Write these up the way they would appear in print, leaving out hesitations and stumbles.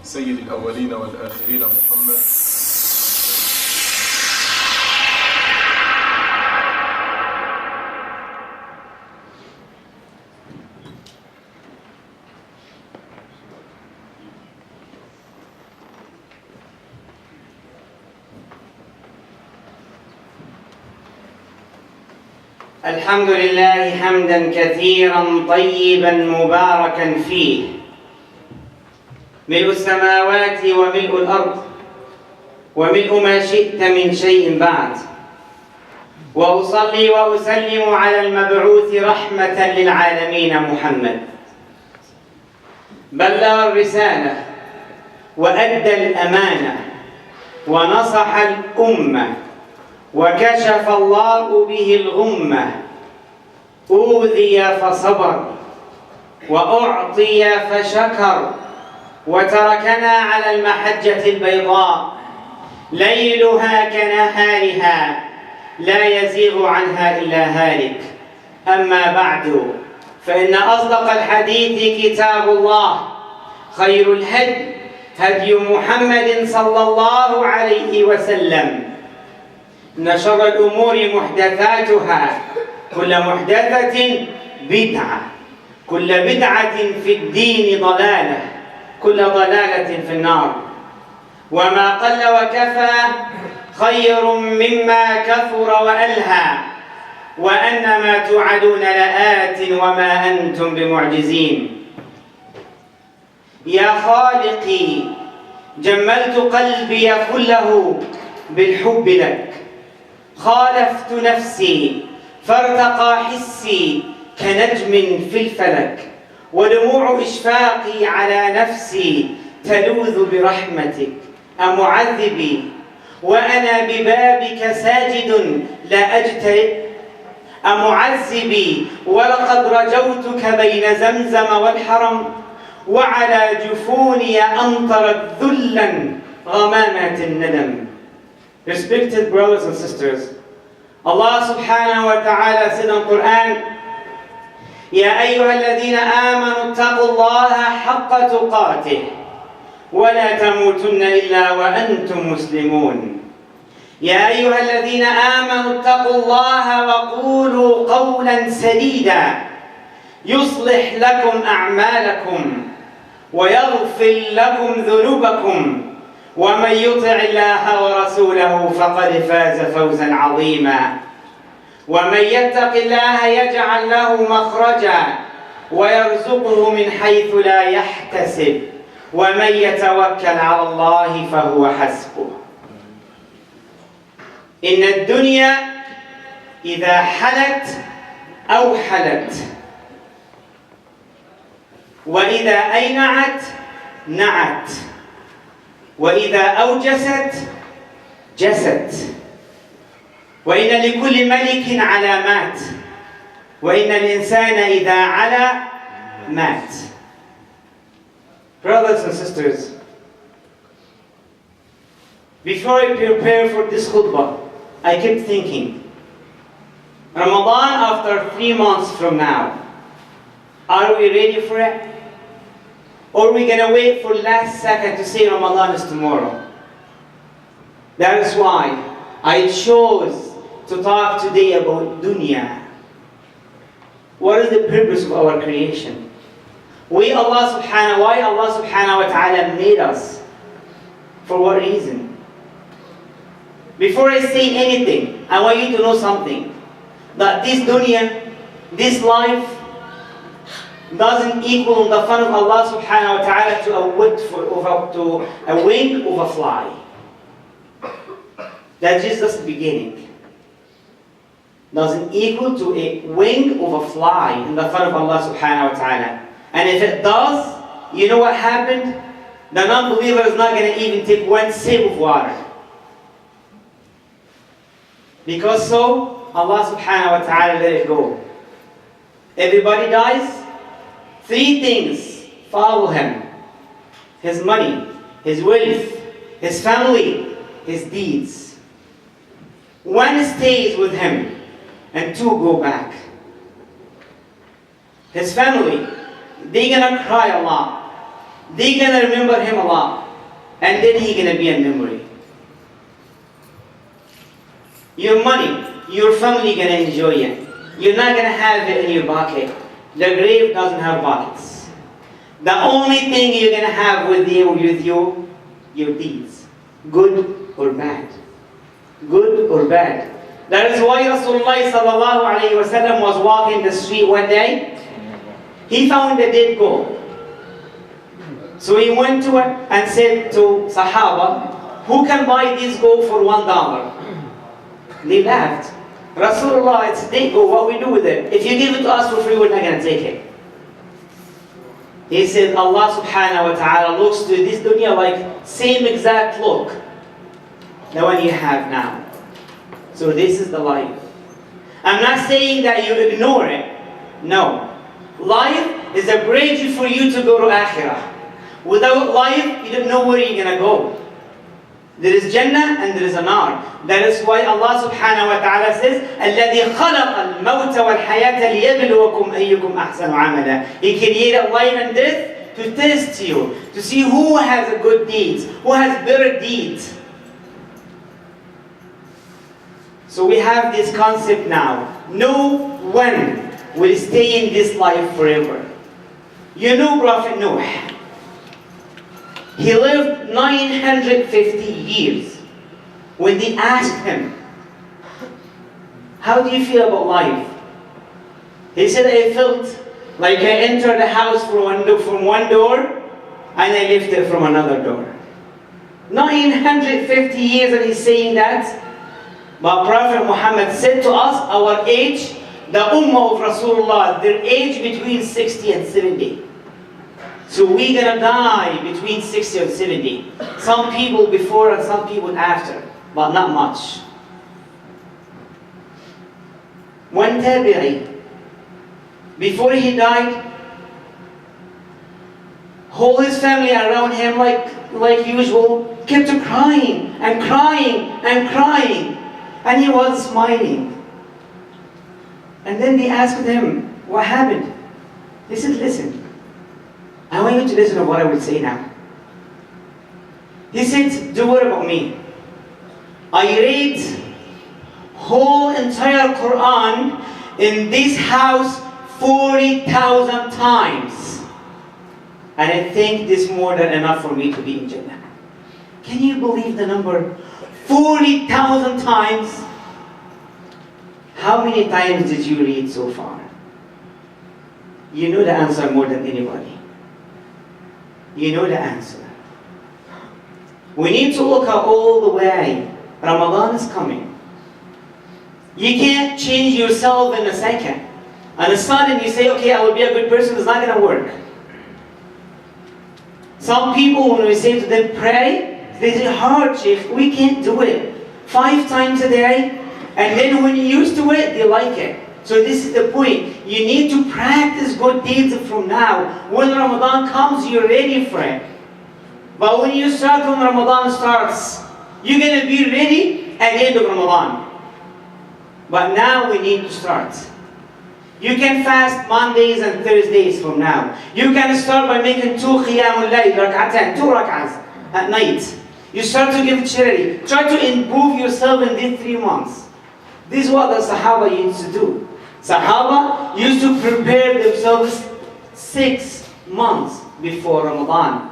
سيد الأولين والآخرين محمد الحمد لله حمدا كثيرا طيبا مباركا فيه، ملء السماوات وملء الأرض وملء ما شئت من شيء بعد. وأصلي وأسلم على المبعوث رحمة للعالمين محمد، بلغ الرسالة وأدى الأمانة ونصح الأمة وكشف الله به الغمة، أوذي فصبر وأعطي فشكر، وتركنا على المحجة البيضاء ليلها كنهارها لا يزيغ عنها إلا هالك. أما بعد، فإن أصدق الحديث كتاب الله، خير الهدي هدي محمد صلى الله عليه وسلم، إن شر الأمور محدثاتها، كل محدثة بدعة، كل بدعة في الدين ضلالة، كل ضلالة في النار. وما قل وكفى خير مما كثر وألهى، وأن ما توعدون لآت وما أنتم بمعجزين. يا خالقي، جملت قلبي كله بالحب لك، خالفت نفسي فارتقى حسي كنجم في الفلك، ودموع إشفاقي على نفسي تلوذ برحمتك أمعذبي، وأنا ببابك ساجد لا أجترئ أمعذبي، ولقد رجوتك بين زمزم والحرم، وعلى جفوني أمطرت ذلا غمامات الندم. Respected brothers and sisters, Allah subhanahu wa ta'ala said in the Quran, يا أيها الذين آمنوا اتقوا الله حق تقاته ولا تموتن إلا وأنتم مسلمون. يا أيها الذين آمنوا اتقوا الله وقولوا قولا سديدا يصلح لكم أعمالكم ويغفر لكم ذنوبكم، ومن يطع الله ورسوله فقد فاز فوزا عظيما. ومن يتق الله يجعل له مخرجا ويرزقه من حيث لا يحتسب، ومن يتوكل على الله فهو حسبه. إن الدنيا إذا حلت أوحلت، وإذا أينعت نعت، وإذا أوجست جست، وإن لكل ملك علامات، وإن الإنسان إذا علا مات. Brothers and sisters, before I prepare for this khutbah, I kept thinking, Ramadan after 3 months from now, are we ready for it? Or are we going to wait for last second to say Ramadan is tomorrow? That is why I chose to talk today about dunya. What is the purpose of our creation? Why Allah subhanahu wa ta'ala made us? For what reason? Before I say anything, I want you to know something. That this dunya, this life, doesn't equal the fun of Allah subhanahu wa ta'ala to a wing of a fly. That's just the beginning. Doesn't equal to a wing of a fly in the fun of Allah subhanahu wa ta'ala. And if it does, you know what happened? The non-believer is not going to even take one sip of water. Because so, Allah subhanahu wa ta'ala let it go. Everybody dies. 3 things follow him: his money, his wealth, his family, his deeds. 1 stays with him, and 2 go back. His family, they're gonna cry a lot. they're gonna remember him a lot, and then he's gonna be a memory. Your money, your family gonna enjoy it. You're not gonna have it in your pocket. The grave doesn't have pockets. The only thing you're gonna have with you, your deeds, good or bad. Good or bad. That is why Rasulullah sallallahu alayhi wa sallam was walking the street one day. He found a dead goat. So he went to it and said to Sahaba, who can buy this goat for $1? They laughed. Rasulullah, it's a dead goat, what we do with it? If you give it to us for free, we're not going to take it. He said, Allah subhanahu wa ta'ala looks to this dunya like same exact look, the one you have now. So this is the life. I'm not saying that you ignore it. No. Life is a bridge for you to go to Akhirah. Without life, you don't know where you're going to go. There is Jannah and there is a Nar. That is why Allah subhanahu wa ta'ala says, الَّذِي خَلَقَ الْمَوْتَ وَالْحَيَاةَ لِيَبْلُوَكُمْ أَيُّكُمْ أَحْسَنُ عَمَلًا. He created life and death to test you, to see who has a good deeds, who has better deeds. So we have this concept now. No one will stay in this life forever. You know Prophet Noah. He lived 950 years. When they asked him, how do you feel about life? He said, I felt like I entered the house from one door and I left it from another door. 950 years and he's saying that. But Prophet Muhammad said to us, our age, the ummah of Rasulullah, their age between 60 and 70. So we're gonna die between 60 and 70. Some people before and some people after, but not much. One tabi'i, before he died, whole his family around him like usual, kept crying and crying and crying. And he was smiling. And then they asked him, what happened? He said, listen, I want you to listen to what I will say now. He said, do what about me? I read whole entire Quran in this house 40,000 times. And I think this is more than enough for me to be in Jannah. Can you believe the number? 40,000 times. How many times did you read so far? You know the answer more than anybody. You know the answer. We need to look at all the way. Ramadan is coming. You can't change yourself in a second. And a sudden you say, okay, I will be a good person. It's not going to work. Some people, when we say to them, pray, they say, hard, Sheikh, we can't do it. 5 times a day, and then when you're used to it, they like it. So this is the point. You need to practice good deeds from now. When Ramadan comes, you're ready for it. But when you start, when Ramadan starts, you're going to be ready at the end of Ramadan. But now we need to start. You can fast Mondays and Thursdays from now. You can start by making 2 qiyamul layl, rak'atan, 2 rak'ahs at night. You start to give charity. Try to improve yourself in these 3 months. This is what the Sahaba used to do. Sahaba used to prepare themselves 6 months before Ramadan.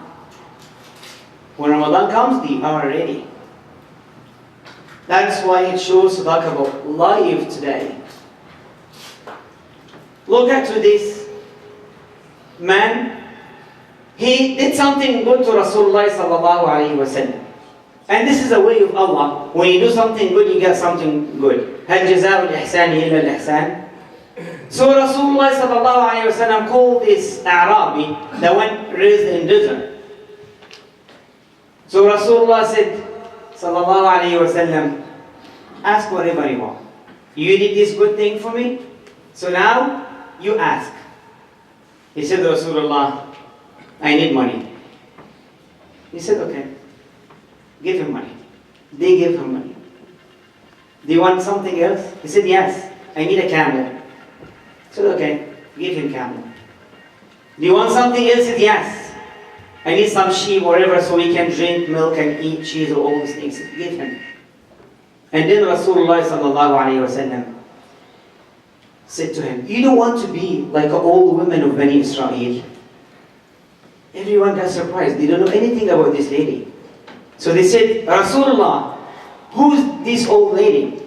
When Ramadan comes, they are ready. That's why it shows to talk about life today. Look at this man. He did something good to Rasulullah sallallahu alayhi wa sallam. And this is a way of Allah. When you do something good, you get something good. هل جزاء الإحسان إلا الإحسان? So Rasulullah sallallahu alayhi wa sallam called this Arabi, the one raised in desert. So Rasulullah said, sallallahu alayhi wa sallam, ask whatever you want. You did this good thing for me, so now you ask. He said, Rasulullah, I need money. He said, okay. Give him money. They gave him money. Do you want something else? He said, yes, I need a camel. He said, okay, give him camel. Do you want something else? He said, yes. I need some sheep, whatever, so we can drink milk and eat cheese or all these things. Give him. And then Rasulullah sallallahu alayhi wa sallam said to him, you don't want to be like all the women of Bani Israel. Everyone got surprised. They don't know anything about this lady. So they said, Rasulullah, who's this old lady?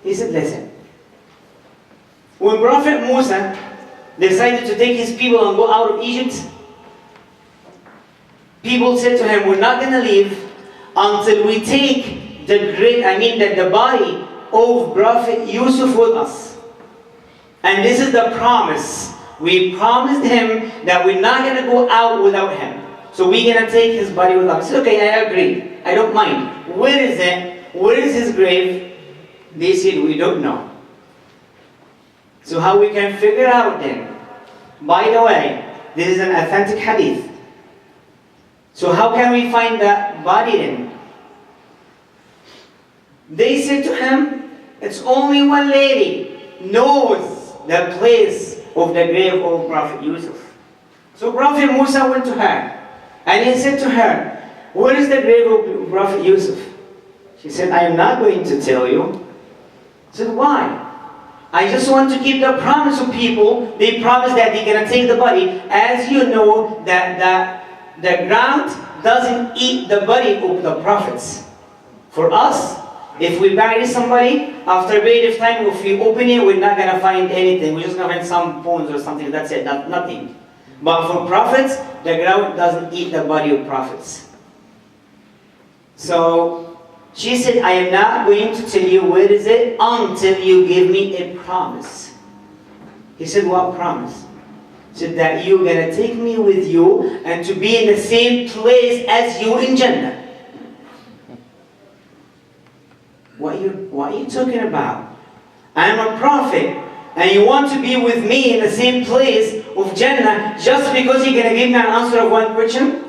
He said, listen. When Prophet Musa decided to take his people and go out of Egypt, people said to him, we're not going to leave until we take the body of Prophet Yusuf with us. And this is the promise. We promised him that we're not going to go out without him. So we're going to take his body with us. He said, okay, I agree. I don't mind. Where is it? Where is his grave? They said, we don't know. So how we can figure out then? By the way, this is an authentic hadith. So how can we find the body then? They said to him, it's only one lady knows the place of the grave of Prophet Yusuf. So Prophet Musa went to her and he said to her, where is the grave of Prophet Yusuf? She said, I am not going to tell you. He said, why? I just want to keep the promise of people. They promised that they're going to take the body. As you know, that the ground doesn't eat the body of the prophets. For us, if we bury somebody, after a period of time, if we open it, we're not going to find anything. We're just going to find some bones or something. That's it, nothing. But for prophets, the ground doesn't eat the body of prophets. So she said, I am not going to tell you where is it until you give me a promise. He said, what promise? He said that you're going to take me with you and to be in the same place as you in Jannah. What are you talking about? I'm a prophet and you want to be with me in the same place of Jannah just because you're going to give me an answer of one question?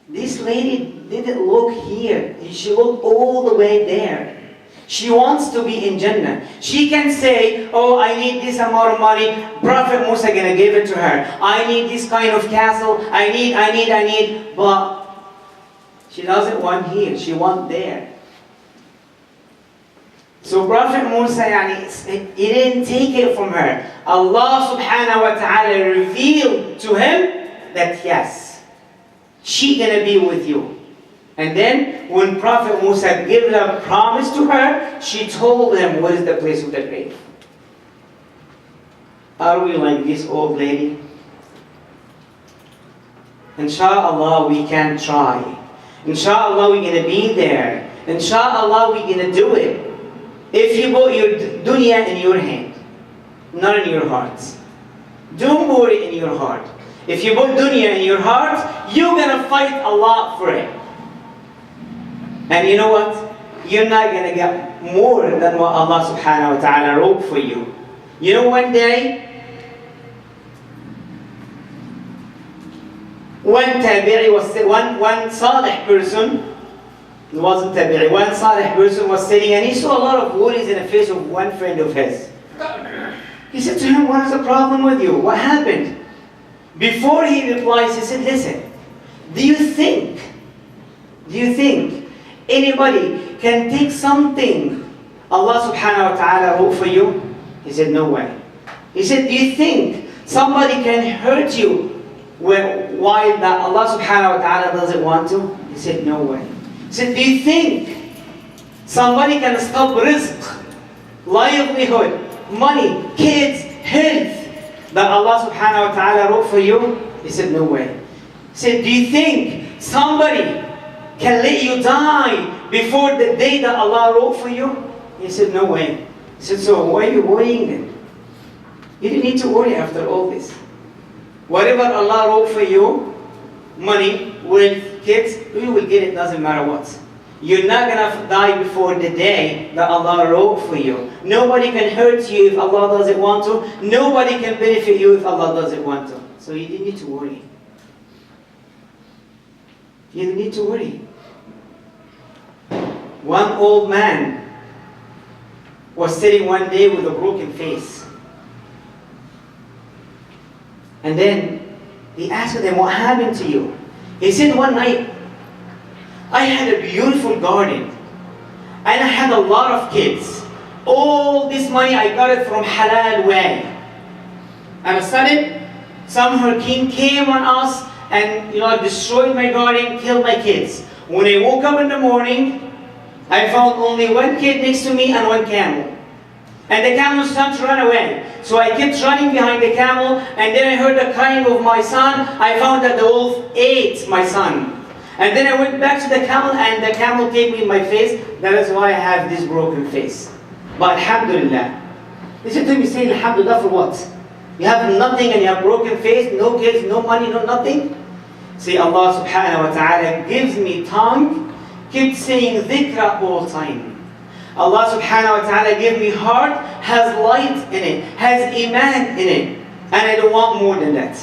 This lady didn't look here. She looked all the way there. She wants to be in Jannah. She can say, oh, I need this amount of money. Prophet Musa going to give it to her. I need this kind of castle. I need. But she doesn't want here. She wants there. So Prophet Musa, he didn't take it from her. Allah subhanahu wa ta'ala revealed to him that yes, she's going to be with you. And then when Prophet Musa gave a promise to her, she told him what is the place of the grave. Are we like this old lady? Inshallah, we can try. Inshallah, we're going to be there. Inshallah, we're going to do it. If you put your dunya in your hand, not in your heart. Don't put it in your heart. If you put dunya in your heart, you're going to fight a lot for it. And you know what? You're not going to get more than what Allah subhanahu wa ta'ala wrote for you. You know, one day, one tabi'i was one salih person, it wasn't tabi'i, one salih person was sitting and he saw a lot of worries in the face of one friend of his. He said to him, what is the problem with you? What happened? Before he replies, he said, listen, do you think anybody can take something Allah subhanahu wa ta'ala wrote for you? He said, no way. He said, do you think somebody can hurt you while that Allah subhanahu wa ta'ala doesn't want to? He said, no way. He said, do you think somebody can stop rizq, livelihood, money, kids, health that Allah subhanahu wa ta'ala wrote for you? He said, no way. He said, do you think somebody can let you die before the day that Allah wrote for you? He said, no way. He said, so why are you worrying then? You don't need to worry after all this. Whatever Allah wrote for you, money, wealth, kids, you will get it, doesn't matter what. You're not going to die before the day that Allah wrote for you. Nobody can hurt you if Allah doesn't want to. Nobody can benefit you if Allah doesn't want to. So you don't need to worry. You don't need to worry. One old man was sitting one day with a broken face. And then He asked them, what happened to you? He said, one night, I had a beautiful garden. And I had a lot of kids. All this money, I got it from halal way. And all of a sudden, some hurricane came on us and destroyed my garden, killed my kids. When I woke up in the morning, I found only one kid next to me and one camel. And the camel started to run away. So I kept running behind the camel, and then I heard the crying of my son. I found that the wolf ate my son. And then I went back to the camel, and the camel came in my face. That is why I have this broken face. But alhamdulillah. Listen to me say alhamdulillah for what? You have nothing and you have broken face, no kids, no money, no nothing. Say Allah subhanahu wa ta'ala gives me tongue, keep saying dhikra all time. Allah subhanahu wa ta'ala give me heart, has light in it, has iman in it. And I don't want more than that.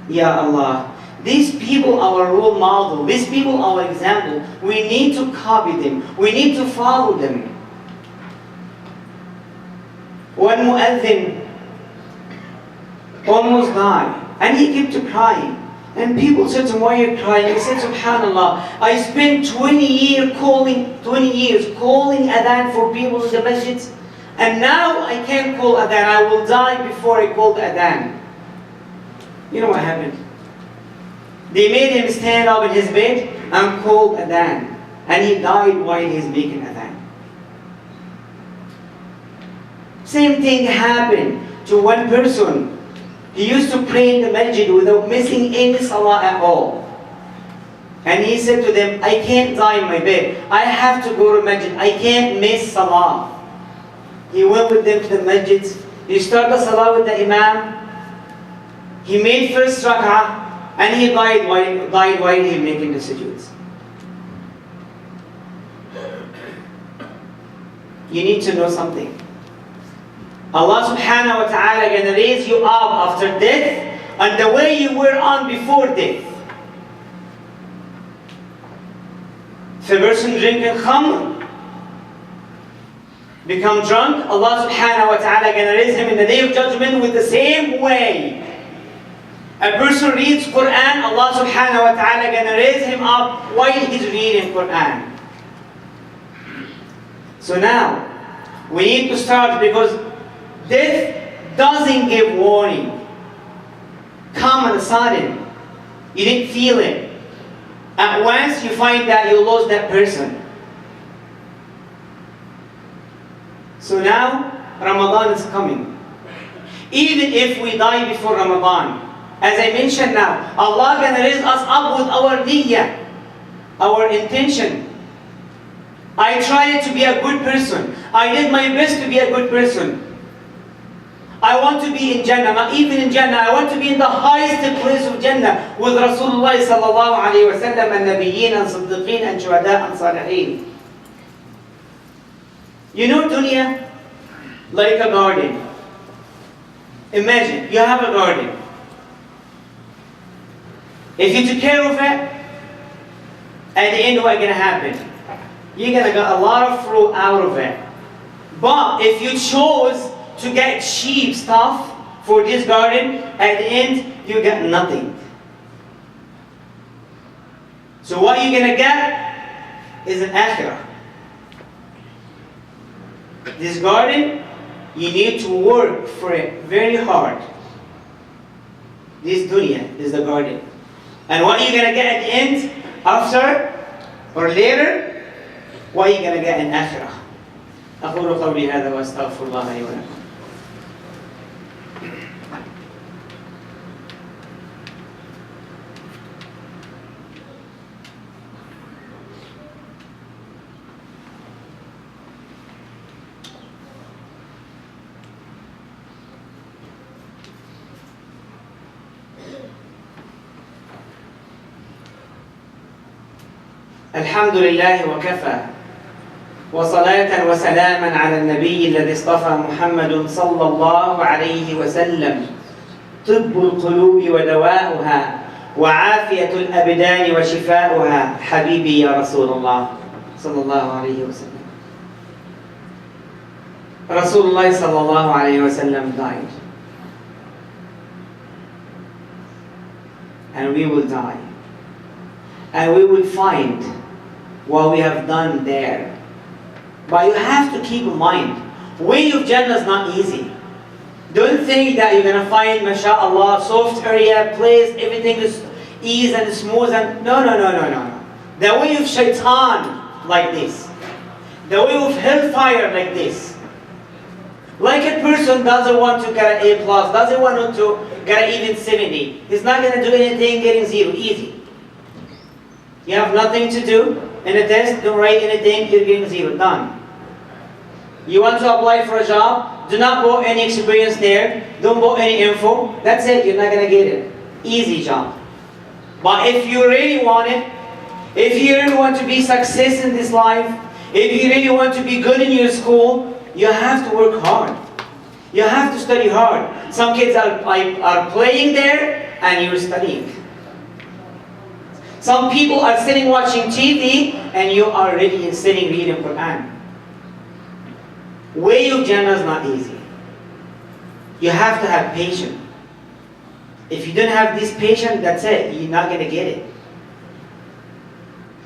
Ya Allah. These people are our role model. These people are our example. We need to copy them. We need to follow them. One mu'adhin almost died. And he kept crying. And people said to him, why are you crying? He said, subhanallah, I spent 20 years calling adhan for people in the masjid. And now I can't call adhan. I will die before I call the adhan. You know what happened? They made him stand up in his bed and call adhan. And he died while he's making adhan. Same thing happened to one person. He used to pray in the masjid without missing any salah at all. And he said to them, I can't die in my bed. I have to go to masjid. I can't miss salah. He went with them to the masjid. He started the salah with the imam. He made first rak'ah. And he died while he making the sujood. You need to know something. Allah subhanahu wa ta'ala gonna raise you up after death and the way you were on before death. If a person drinking khamr, become drunk, Allah subhanahu wa ta'ala gonna raise him in the day of judgment with the same way. A person reads Quran, Allah subhanahu wa ta'ala gonna raise him up while he's reading Quran. So now, we need to start because death doesn't give warning. Come on a sudden. You didn't feel it. At once you find that you lost that person. So now, Ramadan is coming. Even if we die before Ramadan, as I mentioned now, Allah gonna raise us up with our niyyah, our intention. I tried to be a good person. I did my best to be a good person. I want to be in Jannah, not even in Jannah. I want to be in the highest place of Jannah with Rasulullah sallallahu alayhi wa sallam and Nabiyyin and Siddiqeen and Shuhada and Salihin. You know dunya like a garden. Imagine, you have a garden. If you took care of it, at the end what's going to happen? You're going to get a lot of fruit out of it. But if you chose to get cheap stuff for this garden, at the end, you get nothing. So what you're going to get is an akhirah. This garden, you need to work for it very hard. This dunya is the garden. And what you're going to get at the end, after or later, what you're going to get in akhirah. أقول قولي هذا وأستغفر الله لي ولكم. الحمد لله وكفى وصلاة وسلاما على النبي الذي اصطفى محمد صلى الله عليه وسلم طب القلوب ودواؤها وعافية الأبدان وشفاؤها حبيبي يا رسول الله صلى الله عليه وسلم. Rasulullah sallallahu alayhi wa sallam died. and we will die. And we will find what we have done there. But you have to keep in mind, way of Jannah is not easy. Don't think that you're going to find, mashallah, soft area, place, everything is easy and smooth. And no. The way of shaitan, like this. The way of hellfire, like this. Like a person doesn't want to get an A+, doesn't want to get even 70. He's not going to do anything getting 0, easy. You have nothing to do in a test, don't write anything, you're getting 0, done. You want to apply for a job, do not put any experience there, don't put any info, that's it, you're not going to get it. Easy job. But if you really want it, if you really want to be success in this life, if you really want to be good in your school, you have to work hard. You have to study hard. Some kids are playing there and you're studying. Some people are sitting watching TV and you are already sitting reading Quran. Way of Jannah is not easy. You have to have patience. If you don't have this patience, that's it. You're not going to get it.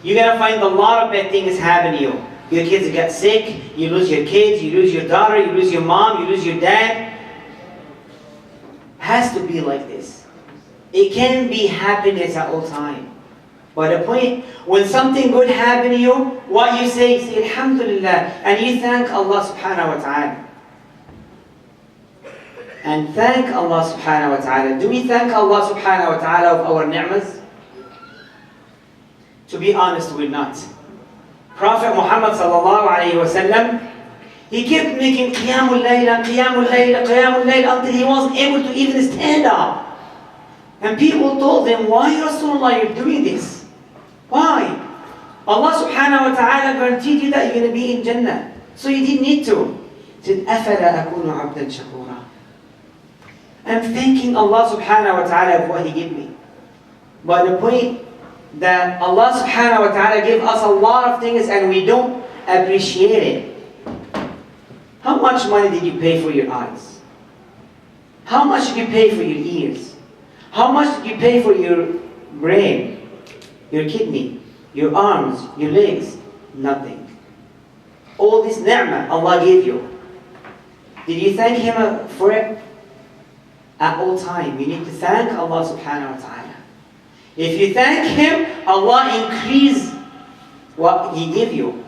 You're going to find a lot of bad things happen to you. Your kids get sick, you lose your kids, you lose your daughter, you lose your mom, you lose your dad. Has to be like this. It can be happiness at all time. But the point, when something good happens to you, what you say Alhamdulillah, and you thank Allah subhanahu wa ta'ala. And thank Allah subhanahu wa ta'ala. Do we thank Allah subhanahu wa ta'ala of our ni'mas? To be honest, we're not. Prophet Muhammad sallallahu alayhi wa sallam, he kept making qiyamul layl until he wasn't able to even stand up. And people told him, why Rasulullah, you're doing this? Why? Allah subhanahu wa ta'ala guaranteed you that you're going to be in Jannah. So you didn't need to. He said, أَفَلَا أَكُونُ عَبْدًا شَكُورًا. I'm thanking Allah subhanahu wa ta'ala of what He gave me. But the point that Allah subhanahu wa ta'ala give us a lot of things and we don't appreciate it. How much money did you pay for your eyes? How much did you pay for your ears? How much did you pay for your brain, your kidney, your arms, your legs? Nothing. All this ni'mah Allah gave you. Did you thank Him for it? At all time, you need to thank Allah subhanahu wa ta'ala. If you thank Him, Allah increase what He gave you.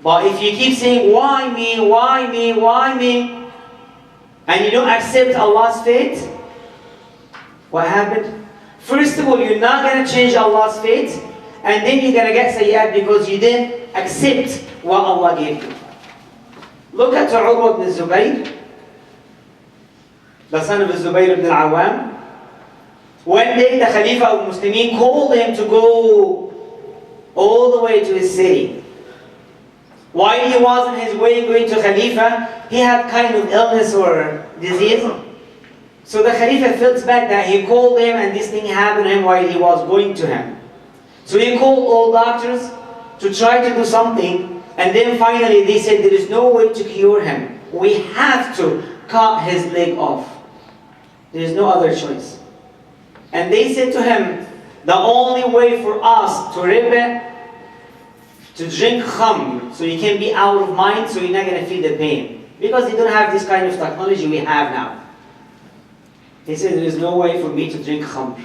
But if you keep saying, why me, why me, why me, and you don't accept Allah's fate, what happened? First of all, you're not going to change Allah's fate, and then you're going to get sayyat because you didn't accept what Allah gave you. Look at Urwa ibn Zubayr, the son of Zubayr ibn al-Awwam. One day the Khalifa of Muslimin called him to go all the way to his city. While he was on his way going to Khalifa, he had kind of illness or disease. So the Khalifa felt bad that he called him and this thing happened to him while he was going to him. So he called all doctors to try to do something, and then finally they said there is no way to cure him. We have to cut his leg off. There is no other choice. And they said to him, the only way for us to repent, to drink khamr, so you can be out of mind, so you're not going to feel the pain. Because they don't have this kind of technology we have now. He said, there is no way for me to drink khamr.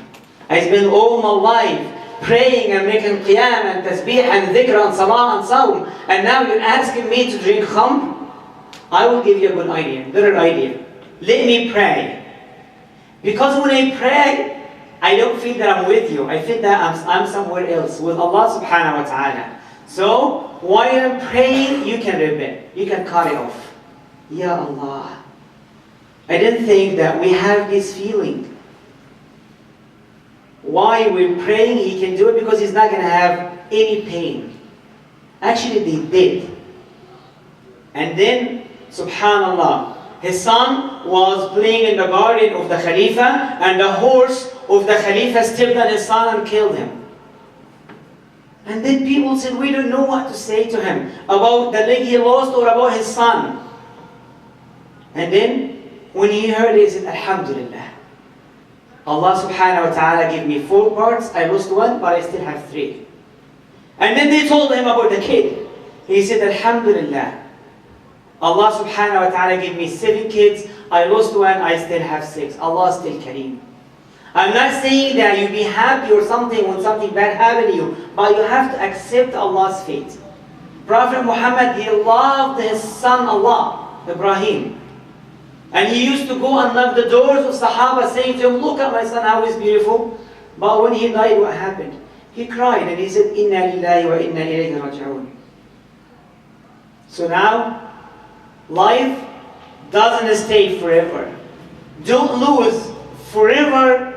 I spent all my life praying and making qiyam and tasbih and dhikr and salah and sawm, and now you're asking me to drink khamr? I will give you a good idea, better idea. Let me pray. Because when I pray, I don't feel that I'm with you. I feel that I'm somewhere else with Allah subhanahu wa ta'ala. So, while I'm praying, you can repent. You can cut it off. Ya Allah. I didn't think that we have this feeling. Why we're praying, He can do it because He's not going to have any pain. Actually, they did. And then, subhanallah, his son was playing in the garden of the Khalifa, and the horse of the Khalifa stepped on his son and killed him. And then people said, we don't know what to say to him about the leg he lost or about his son. And then, when he heard it, he said, Alhamdulillah. Allah subhanahu wa ta'ala gave me 4 parts. I lost 1, but I still have 3. And then they told him about the kid. He said, Alhamdulillah. Allah subhanahu wa ta'ala gave me 7 kids. I lost 1, I still have 6. Allah is still Kareem. I'm not saying that you be happy or something when something bad happened to you, but you have to accept Allah's fate. Prophet Muhammad, he loved his son Allah, Ibrahim. And he used to go and knock the doors of Sahaba saying to him, look at my son, how he's beautiful. But when he died, what happened? He cried and he said, Inna lillahi wa inna ilayhi raji'un. So now, life doesn't stay forever. Don't lose forever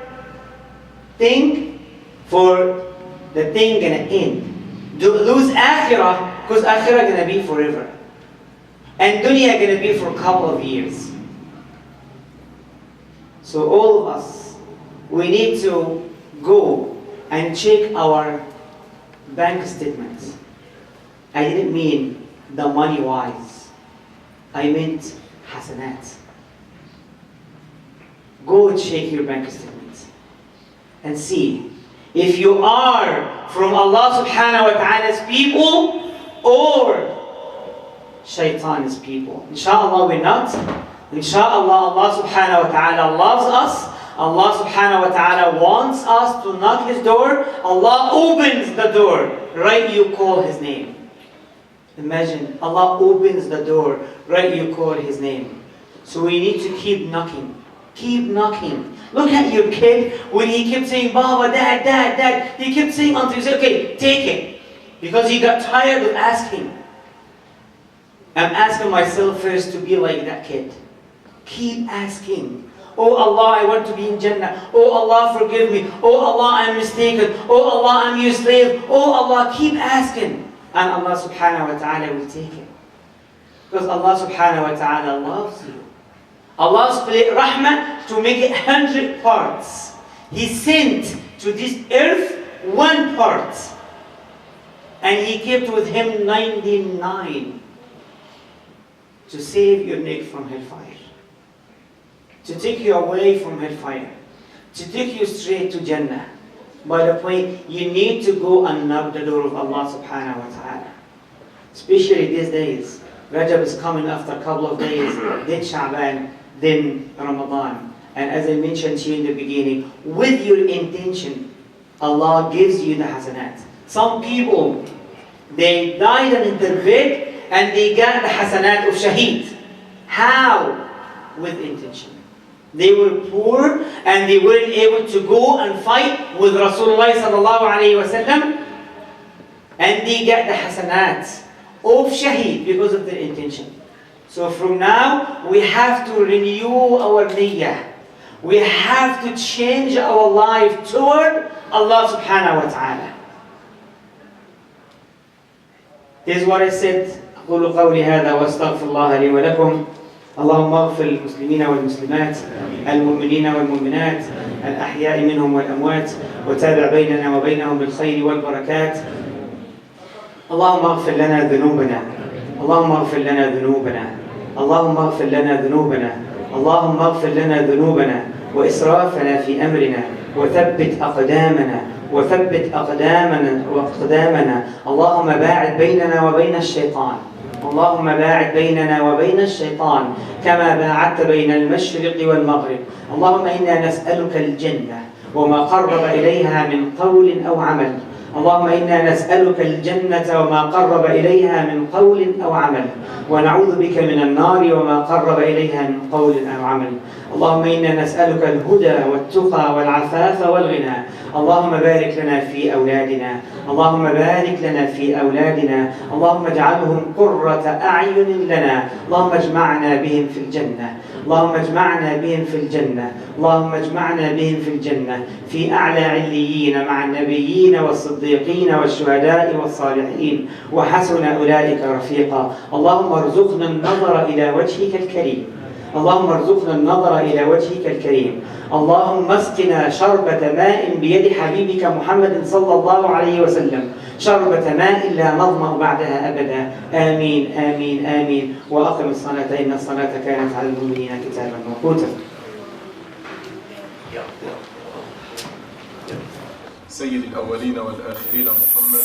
thing for the thing gonna end. Don't lose akhirah, because akhirah gonna be forever. And dunya gonna be for a couple of years. So all of us, we need to go and check our bank statements. I didn't mean the money wise. I meant hasanat. Go check your bank statements and see if you are from Allah subhanahu wa ta'ala's people or shaitan's people. Inshallah we're not. Inshallah Allah subhanahu wa ta'ala loves us. Allah subhanahu wa ta'ala wants us to knock His door. Allah opens the door. Right, you call His name. Imagine, Allah opens the door. Right, you call His name. So we need to keep knocking. Keep knocking. Look at your kid when he kept saying, Baba, Dad, Dad, Dad. He kept saying until you say, okay, take it. Because he got tired of asking. I'm asking myself first to be like that kid. Keep asking. Oh Allah, I want to be in Jannah. Oh Allah, forgive me. Oh Allah, I'm mistaken. Oh Allah, I'm your slave. Oh Allah, keep asking. And Allah subhanahu wa ta'ala will take it. Because Allah subhanahu wa ta'ala loves you. Allah split rahmah to make it 100 parts. He sent to this earth 1 part. And He kept with Him 99 to save your neck from hellfire. To take you away from hellfire. To take you straight to Jannah. By the point, you need to go and knock the door of Allah subhanahu wa ta'ala. Especially these days. Rajab is coming after a couple of days. Then Sha'ban. Then Ramadan. And as I mentioned to you in the beginning, with your intention, Allah gives you the hasanat. Some people, they died in their bed and they got the hasanat of shaheed. How? With intention. They were poor and they weren't able to go and fight with Rasulullah sallallahu alayhi wa sallam. And they got the hasanat of shaheed because of their intention. So from now, we have to renew our niyyah. We have to change our life toward Allah subhanahu wa ta'ala. This is what I said. أقول قولي هذا وأستغفر الله لي ولكم. اللهم اغفر للمسلمين والمسلمات المؤمنين والمؤمنات الأحياء منهم والأموات وتابع بيننا وبينهم بالخير والبركات. اللهم اغفر لنا ذنوبنا. اللهم اغفر لنا ذنوبنا. اللهم اغفر لنا ذنوبنا. اللهم اغفر لنا ذنوبنا وإسرافنا في أمرنا وثبت أقدامنا وثبت أقدامنا. اللهم باعد بيننا وبين الشيطان. اللهم باعد بيننا وبين الشيطان كما باعدت بين المشرق والمغرب. اللهم إنا نسألك الجنة وما قرب إليها من قول أو عمل. اللهم إنا نسألك الجنة وما قرب إليها من قول أو عمل ونعوذ بك من النار وما قرب إليها من قول أو عمل. اللهم إنا نسألك الهدى والتقى والعفاف والغنى. اللهم بارك لنا في أولادنا. اللهم بارك لنا في أولادنا. اللهم اجعلهم قرة أعين لنا. اللهم اجمعنا بهم في الجنة. اللهم اجمعنا بهم في الجنة. اللهم اجمعنا بهم في الجنة في أعلى عليين مع النبيين والصديقين والشهداء والصالحين وحسن أولئك رفيقا. اللهم ارزقنا النظر إلى وجهك الكريم. اللهم ارزقنا النظر إلى وجهك الكريم. اللهم اسقنا شربة ماء بيد حبيبك محمد صلى الله عليه وسلم شربة ماء لا نظمأ بعدها أبدا. آمين آمين آمين. وأقم الصلاة إن الصلاة كانت على المؤمنين كتابا موقوتا. سيد الأولين والآخرين محمد